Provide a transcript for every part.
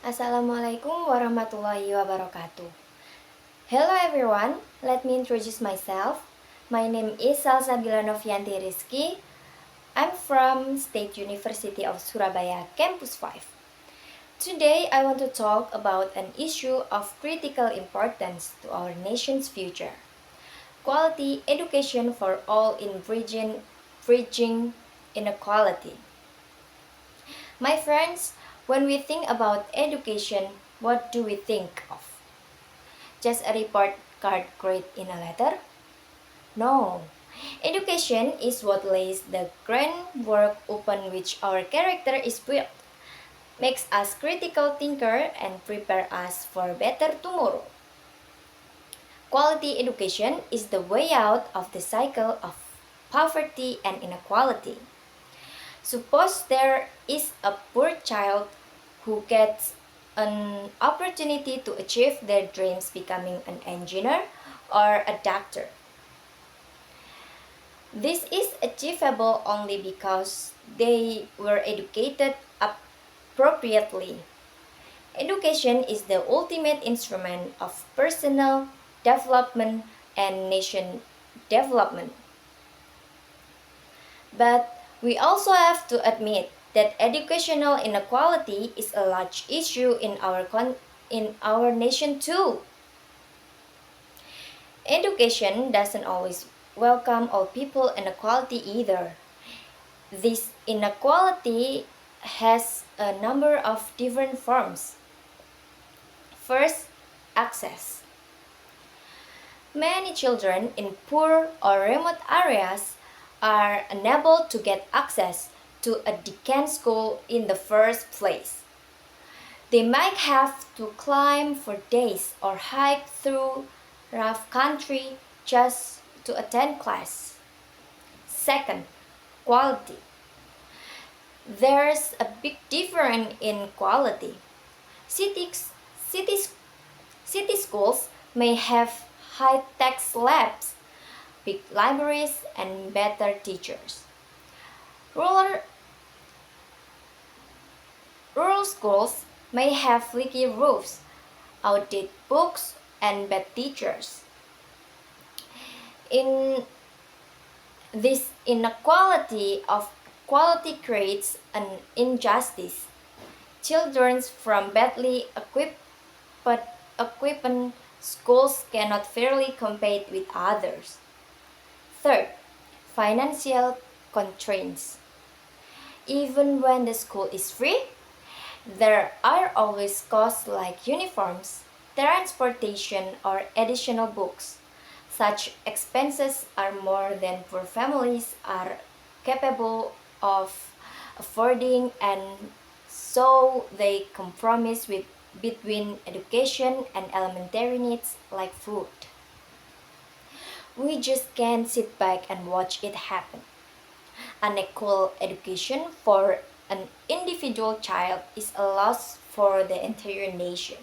Assalamualaikum warahmatullahi wabarakatuh. Hello everyone, let me introduce myself. My name is Salsabila Novianti Rizky. I'm from State University of Surabaya, Campus 5. Today I want to talk about an issue of critical importance to our nation's future. Quality education for all in bridging inequality. My friends, when we think about education, what do we think of? Just a report card grade in a letter? No. Education is what lays the groundwork upon which our character is built, makes us critical thinker and prepare us for better tomorrow. Quality education is the way out of the cycle of poverty and inequality. Suppose there is a poor child who gets an opportunity to achieve their dreams becoming an engineer or a doctor. This is achievable only because they were educated appropriately. Education is the ultimate instrument of personal development and nation development. But we also have to admit that educational inequality is a large issue in our nation too. Education doesn't always welcome all people inequality either. This inequality has a number of different forms. First, access. Many children in poor or remote areas are unable to get access to a decent school in the first place. They might have to climb for days or hike through rough country just to attend class. Second, quality. There's a big difference in quality. Cities, cities, city schools may have high-tech labs, big libraries, and better teachers. Rural, rural schools may have leaky roofs, outdated books, and bad teachers. In this inequality of quality creates an injustice. Children from badly equipped schools cannot fairly compete with others. Third, financial constraints. Even when the school is free, there are always costs like uniforms, transportation, or additional books. Such expenses are more than poor families are capable of affording, and so they compromise between education and elementary needs like food. We just can't sit back and watch it happen. Unequal education for an individual child is a loss for the entire nation.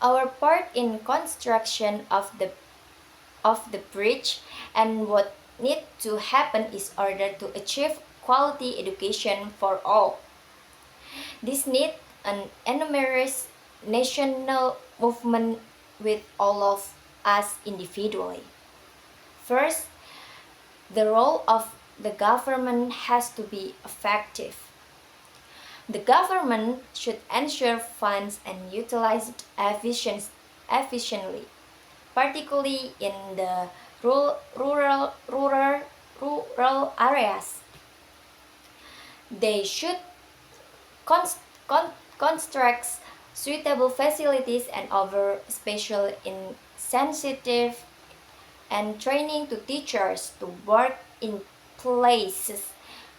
Our part in construction of the bridge and what need to happen is order to achieve quality education for all. This need an enormous national movement with all of us individually. First, the role of the government has to be effective. The government should ensure funds and utilized efficiently, particularly in the rural areas. They should const- construct suitable facilities and offer special incentive and training to teachers to work in places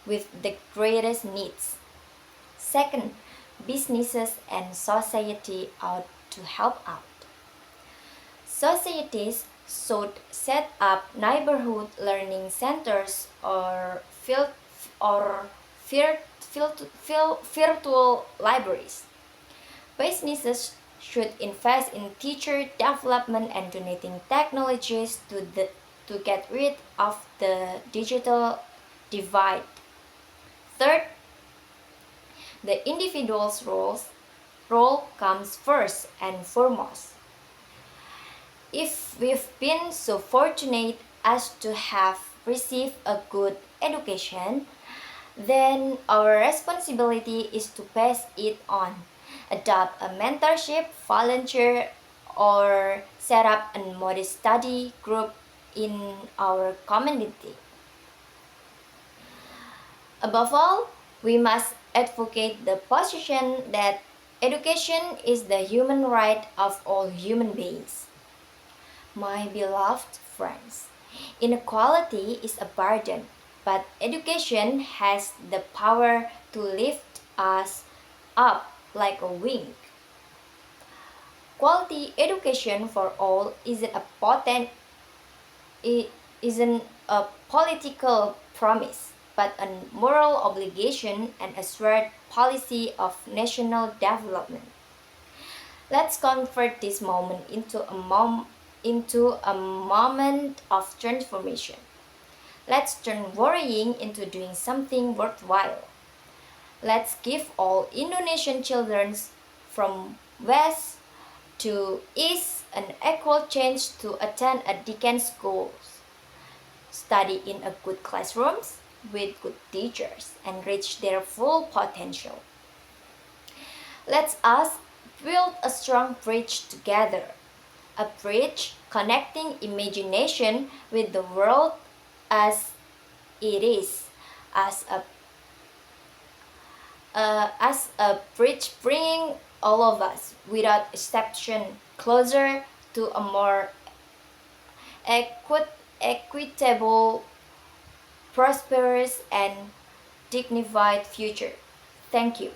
with the greatest needs. Second, businesses and society ought to help out. Societies should set up neighborhood learning centers or or virtual libraries. Businesses should invest in teacher development and donating technologies to get rid of the digital divide. Third, The individual's role comes first and foremost. If we've been so fortunate as to have received a good education, then our responsibility is to pass it on, adopt a mentorship, volunteer, or set up a modest study group in our community. Above all, we must advocate the position that education is the human right of all human beings. My beloved friends, inequality is a burden, but education has the power to lift us up like a wing. Quality education for all isn't a political promise, but a moral obligation and a shared policy of national development. Let's convert this moment into a moment of transformation. Let's turn worrying into doing something worthwhile. Let's give all Indonesian children from west to east an equal chance to attend a decent schools, study in a good classrooms with good teachers, and reach their full potential. Let us build a strong bridge together, a bridge connecting imagination with the world as it is, as a bridge bringing all of us, without exception, closer to a more equitable, prosperous, and dignified future. Thank you.